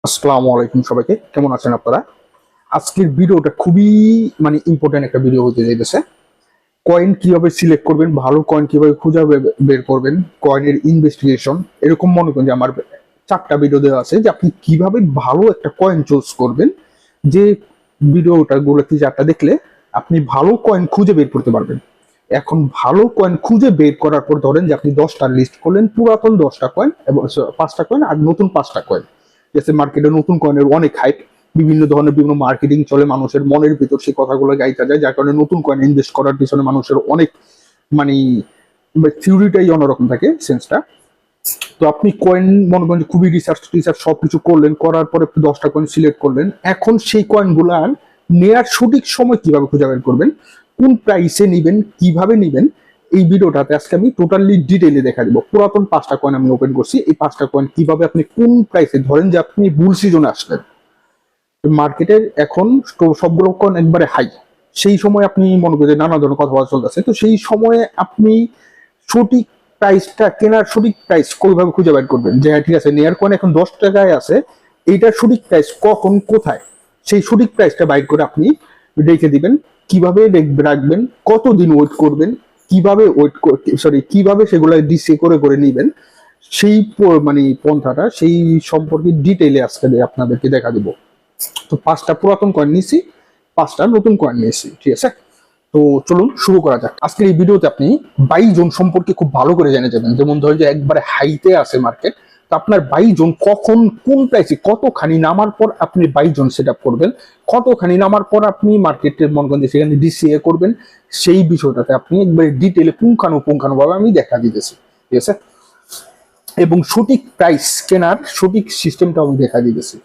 আসসালামু আলাইকুম সবাইকে, কেমন আছেন আপনারা? আজকের ভিডিওটা খুবই ইম্পর্টেন্ট একটা ভিডিও হতে যাইতেছে। কয়েন কিভাবে সিলেক্ট করবেন, ভালো কয়েন কিভাবে খুঁজে বের করবেন, কয়েনের ইনভেস্টিগেশন, এরকম মনে করেন যে আমার 4টা ভিডিও দেওয়া আছে যে আপনি কিভাবে ভালো একটা কয়েন চুজ করবেন। যে ভিডিওটা গুলোতে 4টা দেখলে আপনি ভালো কয়েন খুঁজে বের করতে পারবেন। এখন ভালো কয়েন খুঁজে বের করার পর ধরেন যে আপনি 10টা লিস্ট করলেন, পুরাতন 10টা কয়েন এবং 5টা কয়েন আর নতুন 5টা কয়েন। যে মার্কেটে নতুন কয়েনের অনেক হাইপ, বিভিন্ন ধরনের বিভিন্ন মার্কেটিং চলে, মানুষের মনের ভিতর সেই কথাগুলো গাইতে যায়, যার কারণে নতুন কয়েন ইনভেস্ট করার পিছনে মানুষের অনেক মানে থিওরিটাই অন্যরকম থাকে, সেন্সটা। তো আপনি কয়েন মনে করেন খুবই রিসার্চ টিসার্চ সবকিছু করলেন, করার পরে 10টা কয়েন সিলেক্ট করলেন। এখন সেই কয়েনগুলো নেয়ার সঠিক সময় কিভাবে খুঁজে বের করবেন, কোন প্রাইসে নিবেন, কিভাবে নিবেন, এই ভিডিওটাতে আজকে আমি টোটালি ডিটেইলে দেখা দিব। পুরাতন 5টা কয়েন আমি ওপেন করছি, এই 5টা কয়েন কিভাবে আপনি কোন প্রাইসে, ধরেন যে আপনি বুল সিজনে আসলেন, মার্কেটের এখন সবগুলো কয়েন একবারে হাই, সেই সময় আপনি মনে করেন নানা ধরনের কথাবার্তা চলতেছে, তো সেই সময়ে আপনি সঠিক প্রাইসটা, কেনার সঠিক প্রাইস কিভাবে খুঁজে বের করবেন। যে হ্যাঁ ঠিক আছে, নেয়ার কয়েন এখন 10 টাকায় আছে, এইটার সঠিক প্রাইস কখন কোথায়, সেই সঠিক প্রাইসটা বাইর করে আপনি রেখে দিবেন। কিভাবে রাখবেন, কতদিন ওয়েট করবেন, কিভাবে কিভাবে সেগুলো ডিসে করে করে নিবেন, সেই পন্থাটা সেই সম্পর্কে ডিটেইলে আজকে আপনাদেরকে দেখা দিব। তো 5টা পুরাতন কয়েন নিয়েছি, 5টা নতুন কয়েন নিয়েছি, ঠিক আছে। তো চলুন শুরু করা যাক। আজকের এই ভিডিওতে আপনি বাই জোন সম্পর্কে খুব ভালো করে জেনে যাবেন। যেমন ধরেন যে একবারে হাইতে আছে মার্কেট, তো আপনার বাই জোন কখন, কোন প্রাইসে, কতখানি নামার পর আপনি বাই জোন সেট আপ করবেন, কতখানি নামার পর আপনি মার্কেটের মনে করেন সেখানে ডিসিএ করবেন, সেই বিষয়টাতে আপনি একবারে ডিটেলে পুঙ্খানুপুঙ্খানুভাবে আমি দেখা দিতেছি, ঠিক আছে। এবং সঠিক প্রাইস কেনার সঠিক সিস্টেমটা আমি দেখা দিতেছি।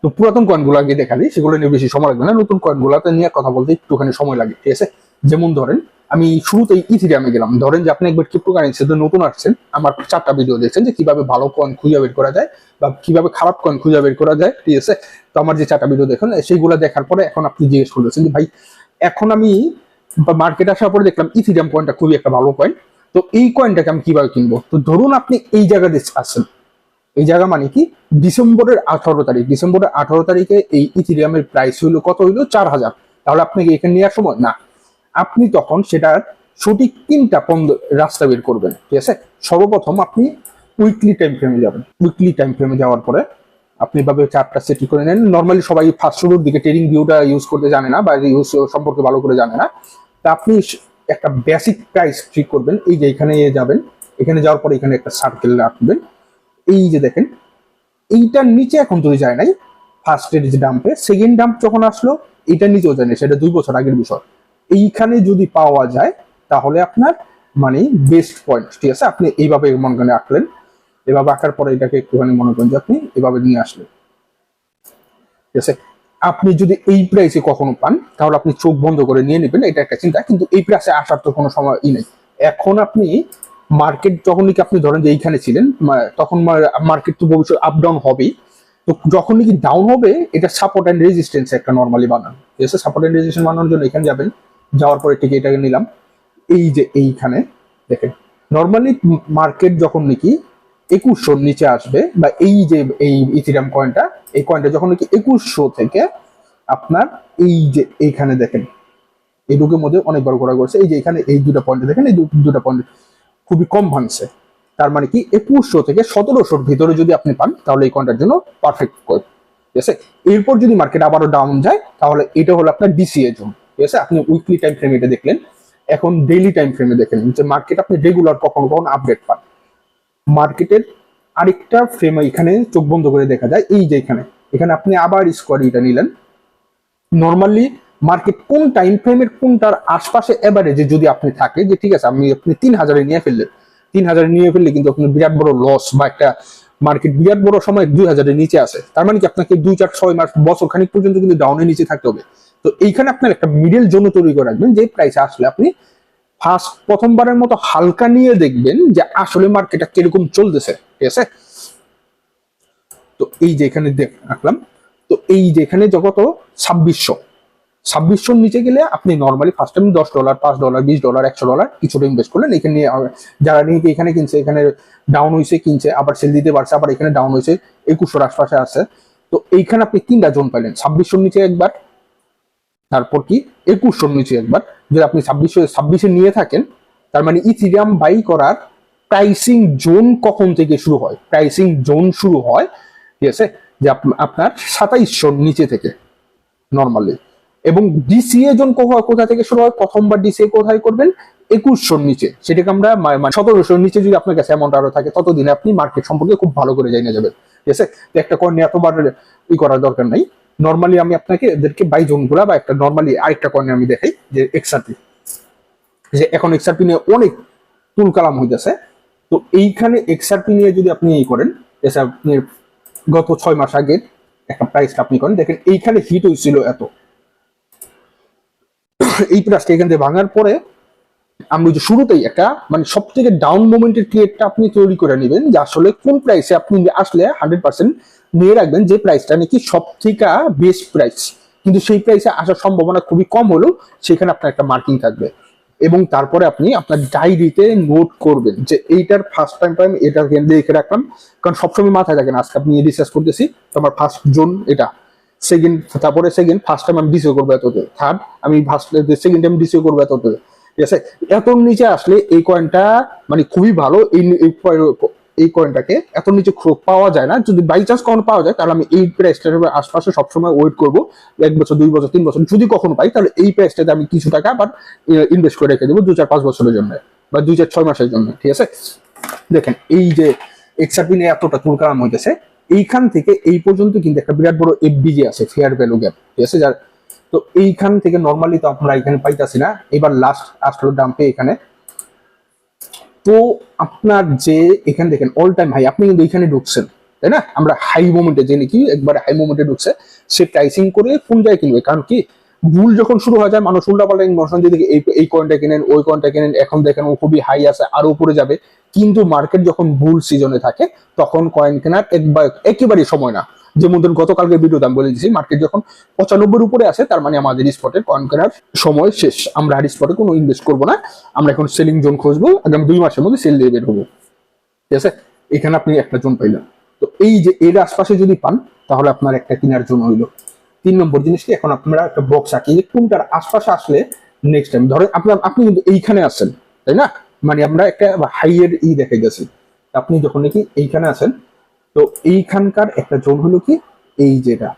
তো পুরাতন কয়েনগুলো আগে দেখা দিই, সেগুলো নিয়ে বেশি সময় লাগবে না, নতুন কয়েনগুলোতে নিয়ে কথা বলতে একটুখানি সময় লাগে, ঠিক আছে। যেমন ধরেন আমি শুরুতেই ইথিরিয়ামে গেলাম। ধরেন যে আপনি একবার ক্রিপ্টোকারেন্সিতে নতুন আসছেন, আমার 4টা ভিডিও দেখছেন যে কিভাবে ভালো কয়েন খুঁজে বের করা যায় বা কিভাবে খারাপ কয়েন খুঁজে বের করা যায়, ঠিক আছে। তো আমার যে 4টা ভিডিও দেখেন, সেইগুলো দেখার পরে এখন আপনি জিজ্ঞেস করতেছেন যে ভাই, এখন আমি মার্কেট আসার পরে দেখলাম ইথিরিয়াম কয়েনটা খুবই একটা ভালো কয়েন, তো এই কয়েনটাকে আমি কিভাবে কিনবো। তো ধরুন আপনি এই জায়গাতে আছেন, এই জায়গা মানে কি, ডিসেম্বরের 18 তারিখে এই ইথিরিয়ামের প্রাইস হইলো কত, হইলো 4,000। তাহলে আপনাকে এখানে নেওয়ার সময় না, আপনি তখন সেটার সঠিক 3টা রাস্তা বের করবেন, ঠিক আছে। সর্বপ্রথম আপনি উইকলি টাইম ফ্রেমে যাবেন। উইকলি টাইম ফ্রেমে যাওয়ার পরে আপনি এভাবে চার্টটা সেট করে নেন। নর্মালি সবাই ফার্স্ট শুরুর দিকে ট্রেডিং ভিউটা ইউজ করতে জানে না বা ইউজ সম্পর্কে ভালো করে জানে না, তা আপনি একটা বেসিক প্রাইস ঠিক করবেন। এই যে এখানে যাবেন, এখানে যাওয়ার পরে এখানে একটা সার্কেল রাখবেন। এই যে দেখেন, এইটার নিচে এখন যদি যায় নাই, ফার্স্টের যে ডাম্পে, সেকেন্ড ডাম্প যখন আসলো এইটার নিচেও যায় না, সেটা 2 বছর আগের বিষয়। এইখানে যদি পাওয়া যায় তাহলে আপনার বেস্ট পয়েন্ট, ঠিক আছে। আপনি এইভাবে মনে করেন আঁকলেন, এভাবে আঁকার পরে এটাকে একটুখানি মনে করেন যে আপনি এভাবে নিয়ে আসলেন, ঠিক আছে। আপনি যদি এই প্রাইসে কখনো পান তাহলে আপনি চোখ বন্ধ করে নিয়ে নেবেন, এটা একটা চিন্তা। কিন্তু এই প্রাইসে আসার তো কোনো সময়ই নেই। এখন আপনি মার্কেট যখনই কি আপনি ধরেন যে এইখানে ছিলেন, তখন মার্কেট তো ভবিষ্যৎ আপ ডাউন হবেই। তো যখন নাকি ডাউন হবে, এটা সাপোর্ট অ্যান্ড রেজিস্ট্যান্স একটা নর্মালি বানান, ঠিক আছে। সাপোর্ট অ্যান্ড রেজিস্ট্যান্স বানানোর জন্য এখানে যাবেন, যাওয়ার পরে ঠিক এটাকে নিলাম। এই যে এইখানে দেখেন, নর্মালি মার্কেট যখন নাকি 2100 নিচে আসবে, বা এই যে এই ইথিরিয়াম কয়েনটা, এই কয়েনটা যখন নাকি 2100 থেকে আপনার এই যে এইখানে দেখেন, এই দুটোর মধ্যে অনেক বড় ঘোরা করছে। এই যে এখানে এই 2টা পয়েন্ট দেখেন, এই 2টা পয়েন্ট খুবই কম ভাঙছে। তার মানে কি 2100 থেকে 1700-র ভিতরে যদি আপনি পান তাহলে এই কয়েনটার জন্য পারফেক্ট কয়েন, ঠিক আছে। এরপর যদি মার্কেট আবারও ডাউন যায় তাহলে এটা হলো আপনার ডিসিএ জোন, ঠিক আছে। আপনি উইকলি টাইম ফ্রেমে এটা দেখলেন। এখন ডেইলি টাইম ফ্রেমে দেখেন যে মার্কেট আপনি রেগুলার কখনো কখনো আপডেট পান। মার্কেটের আরেকটা ফ্রেমে এখানে চোখ বন্ধ করে দেখা যায়, এই যে এখানে, এখানে আপনি আবার স্কোয়ারিটা নিলেন। নর্মালি মার্কেট কোন টাইম ফ্রেমের কোনটার আশপাশে এভারেজে যদি আপনি থাকে, যে ঠিক আছে আপনি 3000-এ নিয়ে ফেললেন, 3000-এ নিয়ে ফেললে কিন্তু আপনার বিরাট বড় লস, বা একটা মার্কেট বিরাট বড় সময় 2000-এর নিচে আসে, তার মানে কি আপনাকে 2 4 6 মাস বছর খানিক পর্যন্ত কিন্তু ডাউনের নিচে থাকতে হবে। তো এইখানে আপনার একটা মিডল জোন তৈরি করে রাখবেন, যে প্রাইসে আসলে আপনি প্রথমবারের মতো হালকা নিয়ে দেখবেন যে আসলে মার্কেটটা কিরকম চলতেছে, ঠিক আছে। তো এই যে এখানে রাখলাম, তো এই যে এখানে জগত 2600, $2600 নিচে গেলে আপনি নর্মালি ফার্স্ট টাইম $10, $5, $20, $100 কিছুটা ইনভেস্ট করলেন। এখানে যারা নিয়ে এখানে কিনছে, এখানে ডাউন হয়েছে, কিনছে, আবার সেল দিতে পারছে, আবার এখানে ডাউন হয়েছে, 2100 আশপাশে আছে। তো এইখানে আপনি 3টা জোন পাইলেন, 2600 নিচে একবার, তারপর কি 2100 নিচে একবার। যদি আপনি 2600 নিয়ে থাকেন, তার মানে ইথিরিয়াম বাই করার প্রাইসিং জোন কখন থেকে শুরু হয়? প্রাইসিং জোন শুরু হয়, ঠিক আছে, যে আপনার 2700 নিচে থেকে নর্মালি। এবং ডিসিএ জোন কোথা থেকে শুরু হয়? প্রথমবার ডিসিএ কোথায় করবেন? 2100 নিচে। সেটাকে আমরা 1700 নিচে যদি আপনার কাছে অ্যামাউন্ট আরো থাকে, ততদিনে আপনি মার্কেট সম্পর্কে খুব ভালো করে জেনে যাবেন, ঠিক আছে। একটা কয়েন এতবার করার দরকার নাই। নর্মালি আমি আপনাকে এদেরকে বাই জোন গুলা বা একটা নর্মালি আরেকটা কয়েন আমি দেখাই, যে এক্সআরপি, যে এখন এক্সআরপি নিয়ে অনেক তুলকালাম হইতেছে। তো এইখানে এক্সআরপি নিয়ে যদি আপনি করেন, আপনি গত 6 মাস আগে একটা প্রাইসটা আপনি করেন, দেখেন এইখানে হিট হয়েছিল এত, এই প্রাইসটা এখান থেকে ভাঙার পরে আমি যে শুরুতেই একটা মানে সব থেকে ডাউন মোমেন্টের ক্রিয়েটটা আপনি তৈরি করে নেবেন, যে আসলে কোন প্রাইসে আপনি আসলে 100% নিয়ে রাখবেন, যে প্রাইসটা নাকি সব থেকে বেস্ট প্রাইস, কিন্তু সেই প্রাইসে আসার সম্ভাবনা খুবই কম হলেও সেখানে আপনার একটা মার্কিং থাকবে। এবং তারপরে আপনি আপনার ডায়েরিতে নোট করবেন যে এইটার ফার্স্ট টাইম এটা লিখে রাখলাম, কারণ সবসময় মাথায় থাকেন আজকে আপনি রিসার্চ করতেছি, তোমার ফার্স্ট জোন এটা, সেকেন্ড, তারপরে সেকেন্ড, ফার্স্ট টাইম আমি ডিসিও করবো এততে, থার্ড আমি ফার্স্ট সেকেন্ড টাইম ডিসিও করবো এততে, ঠিক আছে। এত নিচে আসলে এই কয়েনটা মানে খুবই ভালো, এই কয়েনটাকে এত নিচে পাওয়া যায় না। যদি বাই চান্স কখনো পাওয়া যায়, তাহলে আমি এই প্রাইসটার আশপাশে সবসময় ওয়েট করবো, 1 বছর, 2 বছর, 3 বছর, যদি কখনো পাই তাহলে এই প্রাইসটাতে আমি কিছু টাকা আবার ইনভেস্ট করে রেখে দেবো 2-4-5 বছরের জন্য, বা 2-4-6 মাসের জন্য, ঠিক আছে। দেখেন এই যে এক্সআরপি নিয়ে এতটা তুলকালাম হইতেছে, এইখান থেকে এই পর্যন্ত কিন্তু একটা বিরাট বড় এফবিজি আছে, ফেয়ার ভ্যালু গ্যাপ, ঠিক আছে। যার তো এইখান থেকে নর্মালি তো আমরা এখানে পাইতাছি না, এবার লাস্ট আসলো ডাম্পে এখানে। তো আপনার যে এখানে দেখেন অল টাইম হাই, আপনি কিন্তু এখানে ঢুকছেন, তাই না? আমরা হাই মোমেন্টে, যে নাকি একবার হাই মোমেন্টে ঢুকছে, সে প্রাইসিং করে কোন জায়গায় কিনবে, কারণ কি ভুল যখন শুরু হয়ে যায়, মানুষ উল্টাপাল্টা ইনফরমেশন দিয়ে এই কয়েনটা কিনেন, ওই কয়েনটা কিনেন, এখন দেখেন ও খুবই হাই আছে, আরো উপরে যাবে। কিন্তু মার্কেট যখন বুল সিজনে থাকে, তখন কয়েন কেনার একেবারেই সময় না। যেমন ধরুন গতকালকে ভিডিওতে আমি বলে দিচ্ছি, মার্কেট যখন 95 উপরে আসে, তার মানে আমাদের স্পটে কয়েন কেনার সময় শেষ, আমরা আর স্পটে কোনো ইনভেস্ট করবো না, আমরা এখন সেলিং জোন খুঁজবো, আগামী 2 মাসের মধ্যে সেল দিয়ে বের হবো, ঠিক আছে। এখানে আপনি একটা জোন পাইলেন। তো এই যে এর আশপাশে যদি পান, তাহলে আপনার একটা কেনার জোন হইলো। 3 নম্বর জিনিসটি এখন আপনারা একটা বক্স আঁকি, যে কোনটার আশপাশে আসলে নেক্সট টাইম, ধরেন আপনি কিন্তু এইখানে আছেন, তাই না? মানে আমরা একটা হাইয়ের দেখে গেছি, আপনি যখন নাকি এইখানে আছেন, তো এইখানকার একটা জোন হলো কি, এই যেটা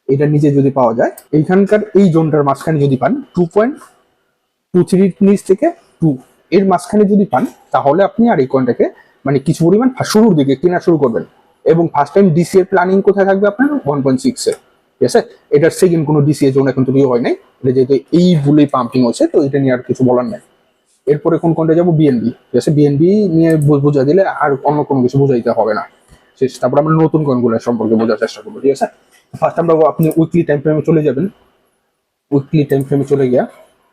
এটার নিচে যদি পাওয়া যায়, এইখানকার এই জোনটার মাঝখানে যদি পান 2.23 নিচ থেকে 2 এর মাঝখানে যদি পান, তাহলে আপনি আর এই কয়েনটাকে মানে কিছু পরিমাণ শুরুর দিকে কেনা শুরু করবেন। এবং ফার্স্ট টাইম ডিসি এর প্ল্যানিং কোথায় থাকবে আপনার? 1.6 এ, ঠিক আছে। এটার সেকেন্ড কোনো ডিসি এর জোন এখন তৈরি হয় নাই, এটা যেহেতু এই ভুলেই পাম্পিং হচ্ছে, তো এটা নিয়ে আর কিছু বলার নাই। এরপরে কোন কোনটা যাবো? বিএনবি, ঠিক আছে। বিএনবি নিয়ে বোঝা দিলে আর অন্য কোনো কিছু বোঝাইতে হবে না, শেষ। তারপর আমরা নতুন কয়েনগুলো সম্পর্কে বোঝার চেষ্টা করবো, ঠিক আছে। ফার্স্ট আমরা আপনি উইকলি টাইম ফ্রেমে চলে যাবেন, উইকলি টাইম ফ্রেমে চলে গিয়া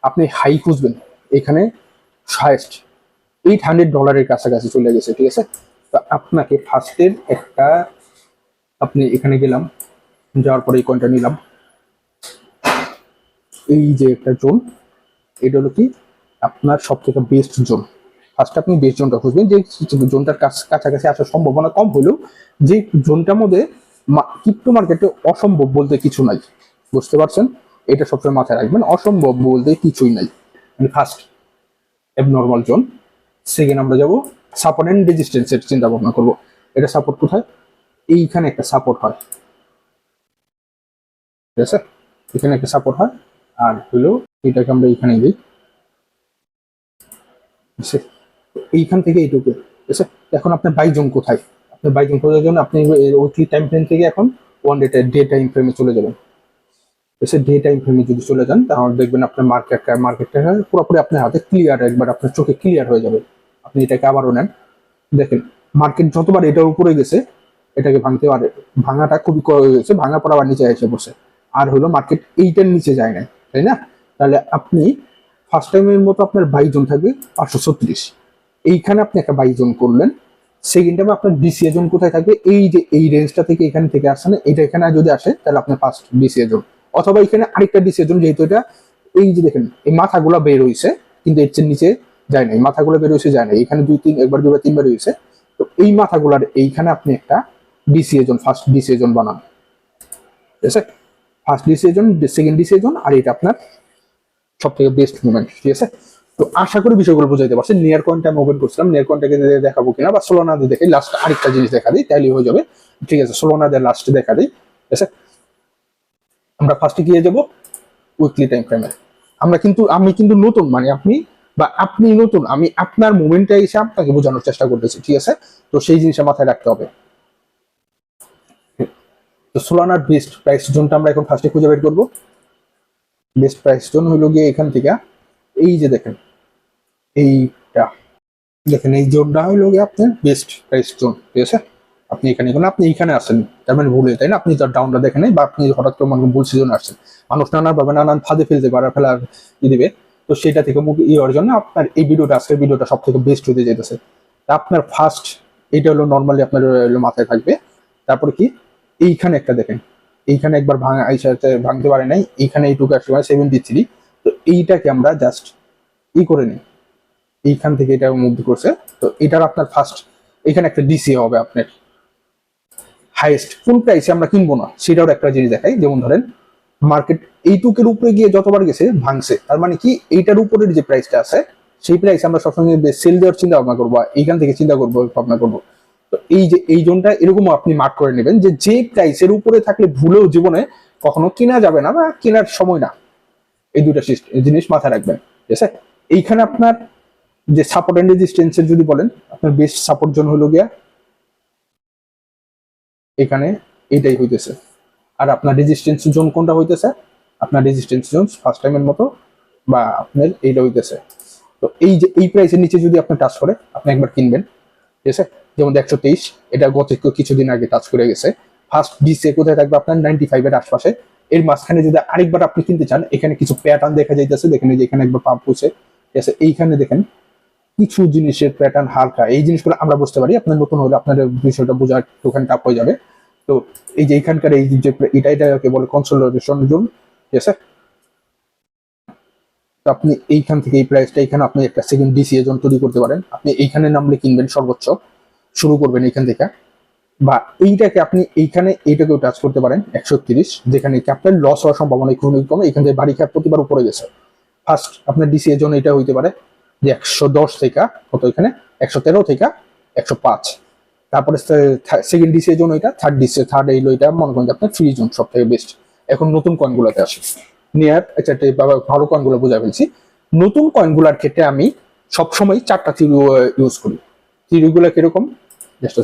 আপনি হাই খুঁজবেন, এখানে হাইয়েস্ট $800 কাছাকাছি চলে গেছে, ঠিক আছে। তো আপনাকে ফার্স্টের একটা, আপনি এখানে গেলাম, যাওয়ার পরে এই কয়েনটা নিলাম, এই যে একটা জোন, এটা হলো কি আপনার সব থেকে বেস্ট জোন। ফার্স্ট আপনি বেস্ট জোনটা খুঁজবেন, যে জোনটার কাছাকাছি আসার সম্ভাবনা কম হলেও যে জোনটার মধ্যে ক্রিপ্টো মার্কেটে অসম্ভব বলতে কিছু নাই, বুঝতে পারছেন? এটা সবসময় মাথায় রাখবেন, অসম্ভব বলতে কিছুই নাই। মানে ফার্স্ট অ্যাবনর্মাল জোন। সেকেন্ড আমরা যাবো সাপোর্ট এন্ড রেজিস্ট্যান্সের চিন্তা ভাবনা করবো। এটা সাপোর্ট কোথায়? এইখানে একটা সাপোর্ট হয়, ঠিক আছে, এখানে একটা সাপোর্ট হয়। আর হলো এটাকে আমরা এইখানে দিই, এইখান থেকে এইটুকু, ঠিক আছে। এখন আপনার বাই জোন কোথায়? আপনার বাই জোন খোঁজার জন্য আপনি উইকলি টাইম ফ্রেম থেকে এখন ডে টাইম ফ্রেমে চলে যাবেন। ডে টাইম ফ্রেমে যদি চলে যান, তাহলে দেখবেন আপনার মার্কেটটা পুরোপুরি আপনার হাতে ক্লিয়ার, একবার আপনার চোখে ক্লিয়ার হয়ে যাবে। আপনি এটাকে আবারও নেন, দেখেন মার্কেট যতবার এটার উপরে গেছে, এটাকে ভাঙতে পারে, ভাঙাটা খুবই হয়েছে, ভাঙার পর আবার নিচে এসে বসে। আর হলো মার্কেট এইটার নিচে যায় না, তাই না? তাহলে আপনি ফার্স্ট টাইমের মতো আপনার বাই জোন থাকবে 536, এইখানে আপনি একটা বাই জোন করলেন। সেকেন্ড টাইমে আপনার ডিসিএ জোন কোথায় থাকবে? এই যে এই রেঞ্জটা থেকে এখান থেকে আসছে না, এটা এখানে যদি আসে, তাহলে আপনার ফার্স্ট ডিসিএ জোন। অথবা এখানে আরেকটা ডিসি জোন, যেহেতু এটা এই যে দেখেন এই মাথাগুলা বের হইছে কিন্তু এর চেয়ে নিচে যায় না, এই মাথাগুলো বের হইছে যায় না, এখানে একবার দুবার তিনবার হইছে। তো এই মাথাগুলার এইখানে আপনি একটা DCA zone, first DCA zone বানান, ঠিক আছে? First DCA zone, second DCA zone, আর এটা আপনার সব থেকে বেস্ট মুভমেন্ট, ঠিক আছে? তো আশা করি বিষয়গুলো বুঝাইতে পারছেন। নিয়ার কয়েনটা আমি ওপেন করছিলাম, নিয়ার কয়েনটাকে দেখাবো কিনা বা সোলানা দিয়ে দেখে লাস্ট আরেকটা জিনিস দেখা দিই, তাইলে হয়ে যাবে, ঠিক আছে? সোলানা দিয়ে লাস্টে দেখা দিই, ঠিক আছে? আমরা ফার্স্টে গিয়ে যাবো উইকলি টাইম ফ্রেমে। আমি কিন্তু নতুন, মানে আপনি নতুন, আমি আপনার মুভমেন্টটা এসে আপনাকে বোঝানোর চেষ্টা করতেছি, ঠিক আছে? তো সেই জিনিসটা মাথায় রাখতে হবে। তো সোলানার বেস্ট প্রাইস জোনটা আমরা এখন ফার্স্টে খুঁজে বের করবো। বেস্ট প্রাইস জোন হইলো গিয়ে এখান থেকে এই যে দেখেন এইটা, দেখেন এই জোনটা হইলো গিয়ে আপনার বেস্ট প্রাইস জোন, ঠিক আছে? আপনি এখানে আসেন, তার মানে ভুলে, তাই না? আপনি তো ডাউনটা দেখেন বা আপনি হঠাৎ করে মনে ভুল সিজনে আসছেন, মানুষ নানান ফাঁদে ফেলতে পারে, ফেলার দিবে। তো সেটা থেকে মুখ হওয়ার জন্য আপনার এই ভিডিওটা, আজকের ভিডিওটা সব থেকে বেস্ট হতে যেতেছে। আপনার ফার্স্ট এটা হলো নর্মালি আপনার মাথায় থাকবে। তারপরে কি এইখানে একটা দেখেন, এইখানে একবার ভাঙতে পারে নাই, এইখানে এইটুকু আসলে 73। তো এইটাকে আমরা জাস্ট করে নিই, এইখান থেকে এটা মুভ করছে। তো এটার আপনার ফার্স্ট এখানে একটা ডিসি হবে আপনার হাইয়েস্ট। কোন প্রাইসে আমরা কিনবো না সেটাও একটা জিনিস দেখাই। যেমন ধরেন মার্কেট এইটুকের উপরে গিয়ে যতবার গেছে ভাঙছে, তার মানে কি এইটার উপরের যে প্রাইসটা আছে সেই প্রাইস আমরা সবসময় সেল দেওয়ার চিন্তা ভাবনা করবো, এইখান থেকে চিন্তা করবো ভাবনা করবো। তো এই জোনটা এরকমও আপনি মার্ক করে নেবেন যে প্রাইসের উপরে থাকলে ভুলেও জীবনে কখনো কিনা যাবে না বা কেনার সময় না। এই দুইটা জিনিস মাথায় রাখবেন, ঠিক আছে? এইখানে আপনার যে সাপোর্ট এন্ড রেজিস্ট্যান্সের যদি বলেন, আপনার বেস্ট সাপোর্ট জোন হলো গিয়া এখানে এইটাই হইতেছে। আর আপনার রেজিস্ট্যান্স জোন কোনটা হইতেছে? আপনার রেজিস্ট্যান্স জোন ফার্স্ট টাইমের মতো বা আপনার এইটা হইতেছে। তো এই যে এই প্রাইসের নিচে যদি আপনি টাচ করে আপনি একবার কিনবেন, ঠিক আছে? যেমন 123, এটা গত কিছুদিন আগে টাচ করে গেছে। ফার্স্ট ডিসে কোথায় থাকবে? আপনার 95 এর আশপাশে। এর মাঝখানে যদি আরেকবার আপনি কিনতে চান, এখানে কিছু প্যাটার্ন দেখা যাইতেছে, দেখেন যে এখানে একবার পাম্প হচ্ছে, ঠিক আছে? এইখানে দেখেন কিছু জিনিসের প্যাটার্ন হালকা, এই জিনিসগুলো আমরা বুঝতে পারি। আপনার নতুন হলে আপনার বিষয়টা বোঝা একটুখানি টাফ হয়ে যাবে। তো এই যে এখানকার এই যে এটাকে বলে কনসোলিডেশন জোন, ঠিক আছে? তো আপনি এইখান থেকে এই প্রাইসটা, এখানে আপনি একটা সেকেন্ড ডিসিএ জোন তৈরি করতে পারেন। আপনি এইখানে নামলে কিনবেন, সর্বোচ্চ শুরু করবেন এইখান থেকে। বা এইটাকে আপনি এইটাকেও টাচ করতে পারেন 130, যেখানে কি আপনার লস হওয়ার সম্ভাবনা খুবই কম। এখান থেকে বাড়ি খাত প্রতিবার উপরে গেছে। ফার্স্ট আপনার ডিসিএ জোন এটা হইতে পারে যে 110 থেকে কত, এখানে 113 থেকে 105। তারপরে সেকেন্ড ডিসিএ জোন ওইটা, থার্ড এইলো এটা মনে করেন আপনার ফ্রি জোন, সব থেকে বেস্ট। এখন নতুন কয়েনগুলোতে আসে নিয়ার, আচ্ছা ভালো কয়েনগুলো বোঝা ফেলছি। নতুন কয়েনগুলোর ক্ষেত্রে আমি সবসময় 4টা থিওরি ইউজ করি। থিওরিগুলো কিরকম, জাস্ট